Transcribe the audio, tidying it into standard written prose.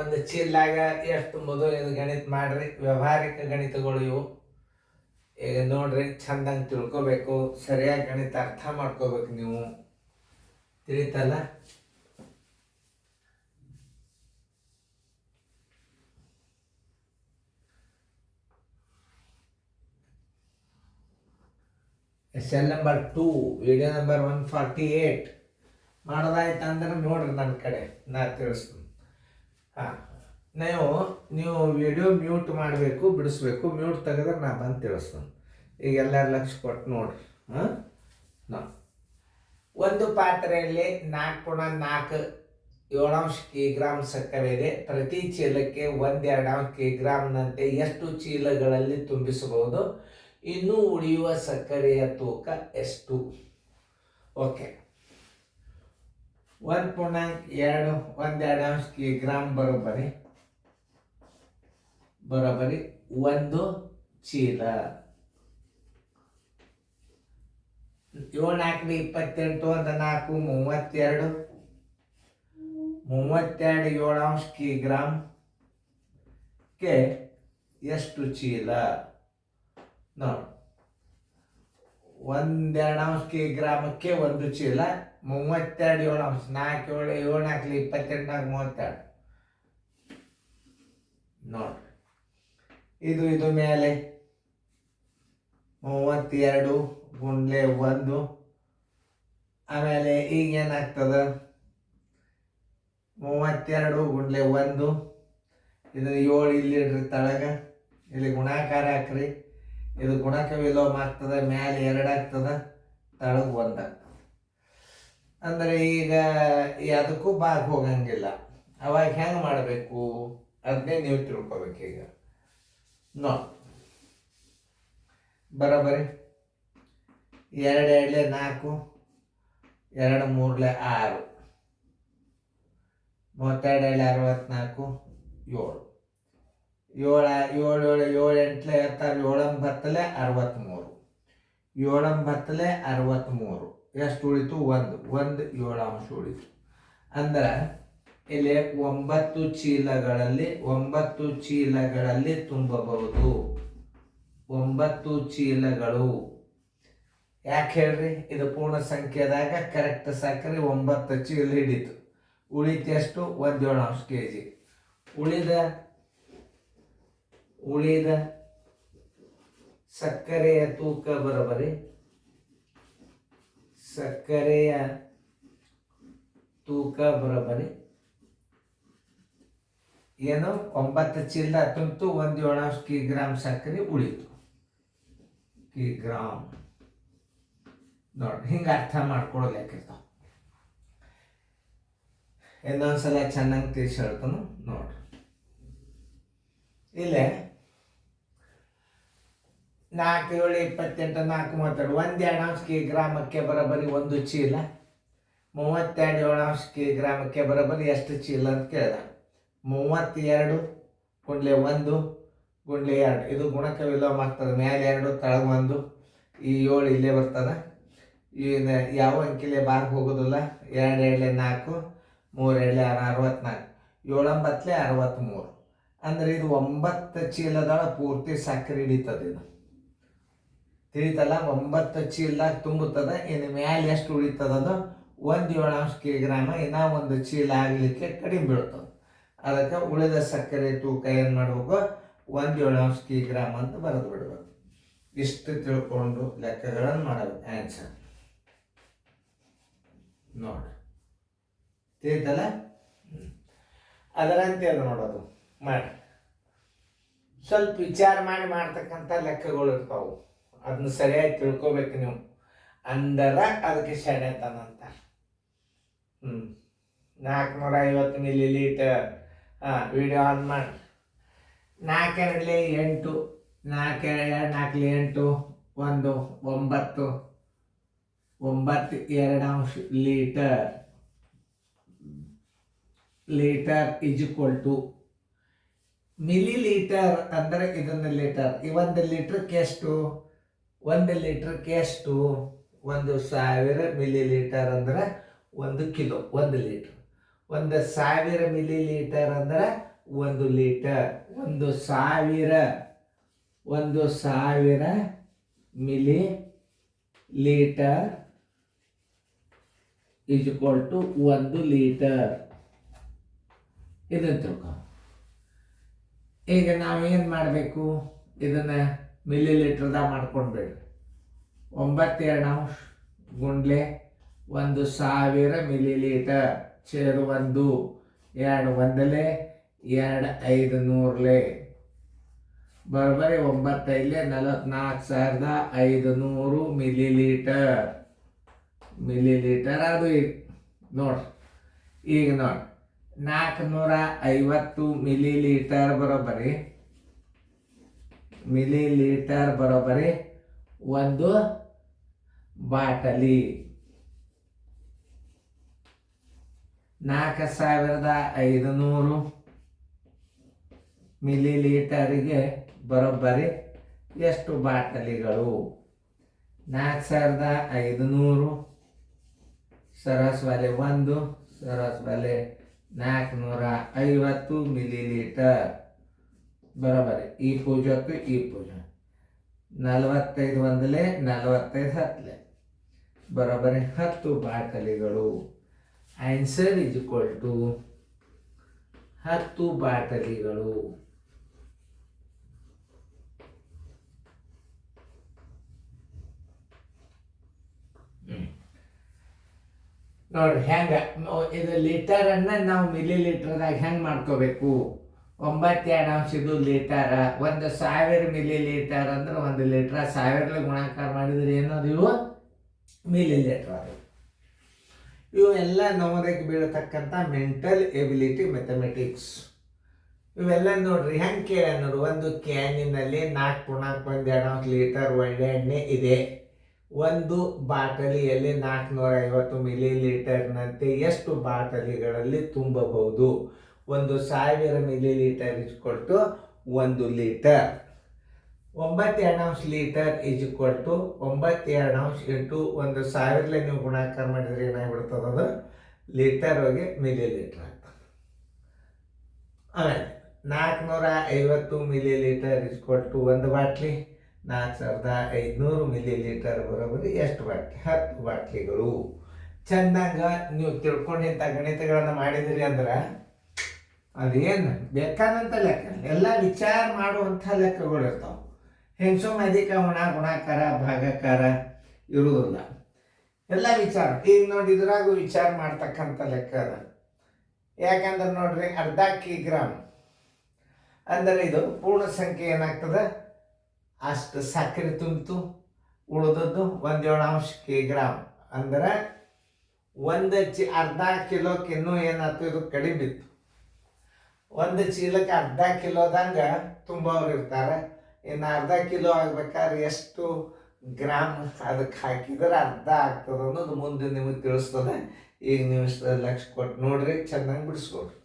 ಒಂದು ಚೀಲದಾಗ ಎಷ್ಟು ತುಂಬೋದು ಇದು ಗಣಿತ ಮಾಡ್ರಿ. ವ್ಯಾವಹಾರಿಕ ಗಣಿತಗಳು ಇವು. ಈಗ ನೋಡ್ರಿ, ಚಂದಂಗೆ ತಿಳ್ಕೊಬೇಕು, ಸರಿಯಾಗಿ ಗಣಿತ ಅರ್ಥ ಮಾಡ್ಕೋಬೇಕು ನೀವು. ತಿಳಿತಲ್ಲ? SL ನಂಬರ್ 2 ವಿಡಿಯೋ ನಂಬರ್ 148 ಮಾಡೋದಾಯ್ತು ಅಂದ್ರೆ ನೋಡ್ರಿ ನನ್ನ ಕಡೆ ನಾ ತಿಳಿಸ್ತೀನಿ. ಹಾಂ, ನೀವು ವಿಡಿಯೋ ಮ್ಯೂಟ್ ಮಾಡಬೇಕು, ಬಿಡಿಸ್ಬೇಕು. ಮ್ಯೂಟ್ ತೆಗೆದ್ರೆ ನಾ ಬಂದು ತಿಳಿಸ್ತೀನಿ. ಈಗ ಎಲ್ಲರೂ ಲಕ್ಷ ಕೊಟ್ಟು ನೋಡ್ರಿ. ಒಂದು ಪಾತ್ರೆಯಲ್ಲಿ 4.4 7 ಕಿಗ್ರಾಂ ಸಕ್ಕರೆ ಇದೆ. ಪ್ರತಿ ಚೀಲಕ್ಕೆ 1-2 ಕಿಗ್ರಾಂನಂತೆ ಎಷ್ಟು ಚೀಲಗಳಲ್ಲಿ ತುಂಬಿಸಬಹುದು? ಇನ್ನು ಉಳಿಯುವ ಸಕ್ಕರೆಯ ತೂಕ ಎಷ್ಟು? ಓಕೆ, 1.2 ಕಿಗ್ರಾಂ ಬರೋಬ್ಬರಿ ಒಂದು ಚೀಲ. 7×4 28, 1×4 32. 7 ಕಿಗ್ರಾಂಗೆ ಎಷ್ಟು ಚೀಲ? ನೋಡಿ, 1-2 ಕಿಗ್ರಾಮಕ್ಕೆ ಒಂದು ಚೀಲ. 32 7 7 28 32. ನೋಡ್ರಿ, ಇದು ಮೇಲೆ 32 ಗುಂಡ್ಲೆ 1. ಆಮೇಲೆ ಈಗ ಏನಾಗ್ತದ? 32 ಗುಂಡ್ಲೆ 1. ಇದು 7 ಇಲ್ಲಿ ಇಡ್ರಿ ತಳಗ. ಇಲ್ಲಿ ಗುಣಾಕಾರ ಹಾಕ್ರಿ. ಇದು ಗುಣಕ ವಿಲೋಮ ಆಗ್ತದೆ. ಮೇಲೆ 2 ಆಗ್ತದೆ, ತಳಗ 1 ಆಗ್ತದೆ. ಅಂದರೆ ಈಗ ಅದಕ್ಕೂ ಬಾಗ್ ಹೋಗಂಗಿಲ್ಲ. ಅವಾಗ ಹೆಂಗೆ ಮಾಡಬೇಕು ಅದನ್ನೇ ನೀವು ತಿಳ್ಕೊಬೇಕು. ಈಗ ನೋಡಿ, ಬರೋಬ್ಬರಿ 2 2 4, 2 3 6, 32 64, 7. 7 7 7 8 7 9 63. 7 9 63. ಎಷ್ಟು ಉಳಿತು? 1 7 ಉಳಿತು. ಅಂದ್ರೆ ಇಲ್ಲಿ 9 ಚೀಲಗಳಲ್ಲಿ ತುಂಬಬಹುದು. 9 ಚೀಲಗಳು. ಯಾಕೆ ಹೇಳ್ರಿ? ಇದು ಪೂರ್ಣ ಸಂಖ್ಯೆದಾಗ ಕರೆಕ್ಟ್ ಸಕ್ಕರೆ 9 ಚೀಲ ಹಿಡಿತು. ಉಳಿತು ಎಷ್ಟು? 1 7 kg. ಉಳಿದ ಸಕ್ಕರೆಯ ತೂಕ ಬರೋಬ್ಬರಿ ಏನು? 9 ಚೀಲ ತುಂಬಿತು, 1 7 ಕಿಗ್ರಾಂ ಸಕ್ಕರೆ ಉಳಿತು. ಕಿಗ್ರಾಂ. ನೋಡ್ರಿ, ಹಿಂಗೆ ಅರ್ಥ ಮಾಡ್ಕೊಳ್ಬೇಕಿರ್ತಾವ. ಇನ್ನೊಂದ್ಸಲ ಚೆನ್ನಾಗಿ ತಿಳಿಸಿ ಹೇಳ್ತಾನು ನೋಡ್ರಿ. ಇಲ್ಲೇ 4 7 28 4 32. 1 2 ಕಿಗ್ರಾಮಕ್ಕೆ ಬರೋಬ್ಬರಿ ಒಂದು ಚೀಲ. 32 7 ಕಿಗ್ರಾಮಕ್ಕೆ ಬರೋಬ್ಬರಿ ಎಷ್ಟು ಚೀಲ ಅಂತ ಕೇಳಿದ. 32 ಗುಂಡ್ಲೆ 1 ಗುಂಡ್ಲೆ 2. ಇದು ಗುಣಕ ವಿಲೋಮ ಆಗ್ತದೆ. ಮೇಲೆ 2, ತಳಗ 1. ಈ 7 ಇಲ್ಲೇ ಬರ್ತದೆ. ಇನ್ನು ಯಾವ ಅಂಕಿಲೆ ಬಾಗ್ ಹೋಗೋದಿಲ್ಲ. 2 2 4, 3 2 6 64. 7 9 63. ಅಂದ್ರೆ ಇದು 9 ಚೀಲದೊಳ ಪೂರ್ತಿ ಸಕ್ಕರೆ ಹಿಡಿತದೆ. ಇದು ತಿಳಿತಲ್ಲ? 9 ಚೀಲದಾಗ ತುಂಬುತ್ತದೆ. ಇನ್ನು ಮ್ಯಾಲೆ ಎಷ್ಟು ಉಳಿತದದು? 1 7 ಕಿಗ್ರಾಮ. ಇನ್ನೂ ಒಂದು ಚೀಲ ಆಗಲಿಕ್ಕೆ ಕಡಿಮೆ ಬೀಳ್ತದೆ. ಅದಕ್ಕೆ ಉಳಿದ ಸಕ್ಕರೆ ತೂಕ ಏನು ಮಾಡಬೇಕು? 1 7 ಕಿಗ್ರಾಮ ಅಂತ ಬರೆದು ಬಿಡಬೇಕು. ಇಷ್ಟು ತಿಳ್ಕೊಂಡು ಲೆಕ್ಕಗಳನ್ನು ಮಾಡಬೇಕು. ಆನ್ಸರ್ ನೋಡಿ, ತಿಳಿತಲ್ಲ? ಅದರಂತೆ ಅದು ನೋಡೋದು ಮಾಡಿ. ಸ್ವಲ್ಪ ವಿಚಾರ ಮಾಡ್ತಕ್ಕಂಥ ಲೆಕ್ಕಗಳು ಇರ್ತಾವೆ. ಅದನ್ನ ಸರಿಯಾಗಿ ತಿಳ್ಕೊಬೇಕು ನೀವು. ಅಂದರೆ ಅದಕ್ಕೆ ಶಾಣೆತನ ಅಂತ. 450 ಮಿಲಿಲೀಟರ್. ವಿಡಿಯೋ ಆನ್ ಮಾಡಿ. 4 2 8, 4 2 4 8, 1 9 2 litre. Litre is equal to millilitre. ಅಂದರೆ ಇದನ್ನು ಲೀಟರ್. 1 ಲೀಟ್ರಕ್ಕೆ ಎಷ್ಟು? 1 ಲೀಟ್ರಕ್ಕೆ ಎಷ್ಟು? 1000 ಮಿಲಿ ಲೀಟರ್ ಅಂದ್ರೆ 1 ಕಿಲೋ. 1 ಲೀಟ್ರ್ 1,000 ಮಿಲಿ ಲೀಟರ್ ಅಂದ್ರೆ 1 litre. 1,000 millilitre is equal to 1 litre. ಇದನ್ನು ತಿಳ್ಕೊ. ಈಗ ನಾವೇನು ಮಾಡಬೇಕು, ಇದನ್ನು ಮಿಲಿ ಲೀಟರ್ದಾಗ ಮಾಡ್ಕೊಂಡ್ಬೇಡ್ರಿ. 9 ಗುಂಡ್ಲೆ 1,000 ಮಿಲಿ ಲೀಟರ್ ಸೇರು 1 2 1 2 500 ಬರೋಬ್ಬರಿ 9 44,500 ಮಿಲಿ ಲೀಟರ್. ಅದು ಈಗ ನೋಡ್ರಿ, ಈಗ ನೋಡಿ 450 ಮಿಲಿ ಲೀಟರ್ ಬರೋಬ್ಬರಿ ಒಂದು ಬಾಟಲಿ. 4,500 ಮಿಲಿ ಲೀಟರಿಗೆ ಬರೋಬ್ಬರಿ ಎಷ್ಟು ಬಾಟಲಿಗಳು? 4,500 ಸರಸ್ವಲೆ 1 ಸರಸ್ವಲೆ 450 ಮಿಲಿ ಲೀಟರ್ ಬರೋಬ್ಬರಿ. ಈ ಪೂಜಕ್ಕೂ ಈ ಪೂಜೆ 45 1 45 10 ಬರೋಬ್ಬರಿ 10 ಬಾಟಲಿಗಳು. ಆನ್ಸರ್ ಇಸ್ ಈಕ್ವಲ್ ಟು 10 ಬಾಟಲಿಗಳು. ನೋಡ್ರಿ ಹೆಂಗ ಇದು ಲೀಟರನ್ನು ನಾವು ಮಿಲಿ ಲೀಟರ್ದಾಗ ಹೆಂಗೆ ಮಾಡ್ಕೋಬೇಕು? 9 ಲೀಟರ್ 1,000 ಮಿಲಿ ಲೀಟರ್ ಅಂದ್ರೆ 1 ಲೀಟರ್. 1000 ಗುಣಾಕಾರ ಮಾಡಿದ್ರೆ ಏನದು? ಇವು ಮಿಲಿ ಲೀಟರ್. ಇವೆಲ್ಲ ನವೋದಯಕ್ಕೆ ಬೀಳತಕ್ಕಂಥ ಮೆಂಟಲ್ ಎಬಿಲಿಟಿ ಮ್ಯಾಥಮೆಟಿಕ್ಸ್. ಇವೆಲ್ಲ ನೋಡ್ರಿ ಹೆಂಗೆ ಕೇಳ ನೋಡ್ರಿ. ಒಂದು ಕ್ಯಾನಿನಲ್ಲಿ 4.1 ಲೀಟರ್ ಒಳ್ಳೆ ಎಣ್ಣೆ ಇದೆ. ಒಂದು ಬಾಟಲಿಯಲ್ಲಿ 450 ಮಿಲಿ ಲೀಟರ್ನಂತೆ ಎಷ್ಟು ಬಾಟಲಿಗಳಲ್ಲಿ ತುಂಬಬಹುದು? 1,000 millilitre is equal to 1 litre. 9 litre is equal to 9 into 1,000 ನೀವು ಗುಣಾಕಾರ ಮಾಡಿದ್ರೆ ಏನಾಗ್ಬಿಡ್ತದೆ? ಅದು ಲೀಟರ್ ಹೋಗಿ ಮಿಲಿ ಲೀಟರ್ ಆಗ್ತದೆ. ಆಮೇಲೆ 450 ಮಿಲಿ ಲೀಟರ್ ಇಸ್ಕೊಲ್ ಟು 1 ಬಾಟ್ಲಿ. 4,500 ಮಿಲಿ ಲೀಟರ್ ಬರೋಬರಿ ಎಷ್ಟು ಬಾಟ್ಲಿ? 10 ಬಾಟ್ಲಿಗಳು. ಚೆಂದಾಗ ನೀವು ತಿಳ್ಕೊಂಡಿಂಥ ಗಣಿತಗಳನ್ನು ಮಾಡಿದಿರಿ ಅಂದ್ರೆ ಅದೇನು ಬೇಕಾದಂಥ ಲೆಕ್ಕ, ಎಲ್ಲ ವಿಚಾರ ಮಾಡುವಂಥ ಲೆಕ್ಕಗಳು ಇರ್ತಾವೆ. ಹೆಂಗೆ ಅಧಿಕ ಗುಣಾಕಾರ ಭಾಗಾಕಾರ ಇರುವುದಿಲ್ಲ, ಎಲ್ಲ ವಿಚಾರ. ಈಗ ನೋಡಿ ಇದ್ರಾಗೂ ವಿಚಾರ ಮಾಡ್ತಕ್ಕಂಥ ಲೆಕ್ಕ ಅದ. ಯಾಕಂದ್ರೆ ನೋಡ್ರಿ, ಅರ್ಧ ಕಿಗ್ರಾಮ್ ಅಂದರೆ ಇದು ಪೂರ್ಣ ಸಂಖ್ಯೆ ಏನಾಗ್ತದೆ? ಅಷ್ಟು ಸಕ್ಕರೆ ತುಂಬಿತು, ಉಳಿದದ್ದು 1/7 ಕಿಗ್ರಾಮ್. ಅಂದ್ರೆ ಅರ್ಧ ಕಿಲೋಕ್ಕೆ ಇನ್ನೂ ಏನಾಯ್ತು? ಇದು ಕಡಿಮೆ ಬಿತ್ತು. 1 ಚೀಲಕ್ಕೆ ಅರ್ಧ ಕಿಲೋದಂಗೆ ತುಂಬವ್ರು ಇರ್ತಾರೆ. ಇನ್ನು ಅರ್ಧ ಕಿಲೋ ಆಗ್ಬೇಕಾದ್ರೆ ಎಷ್ಟು ಗ್ರಾಮ್ ಅದಕ್ಕೆ ಹಾಕಿದ್ರೆ ಅರ್ಧ ಆಗ್ತದೆ ಅನ್ನೋದು ಮುಂದೆ ನಿಮಗೆ ತಿಳಿಸ್ತದೆ. ಈಗ ನೀವು ಲಕ್ಷ ಕೊಟ್ಟು ನೋಡ್ರಿ, ಚೆನ್ನಾಗಿ ಬಿಡಿಸ್ಕೊಡ್ರಿ.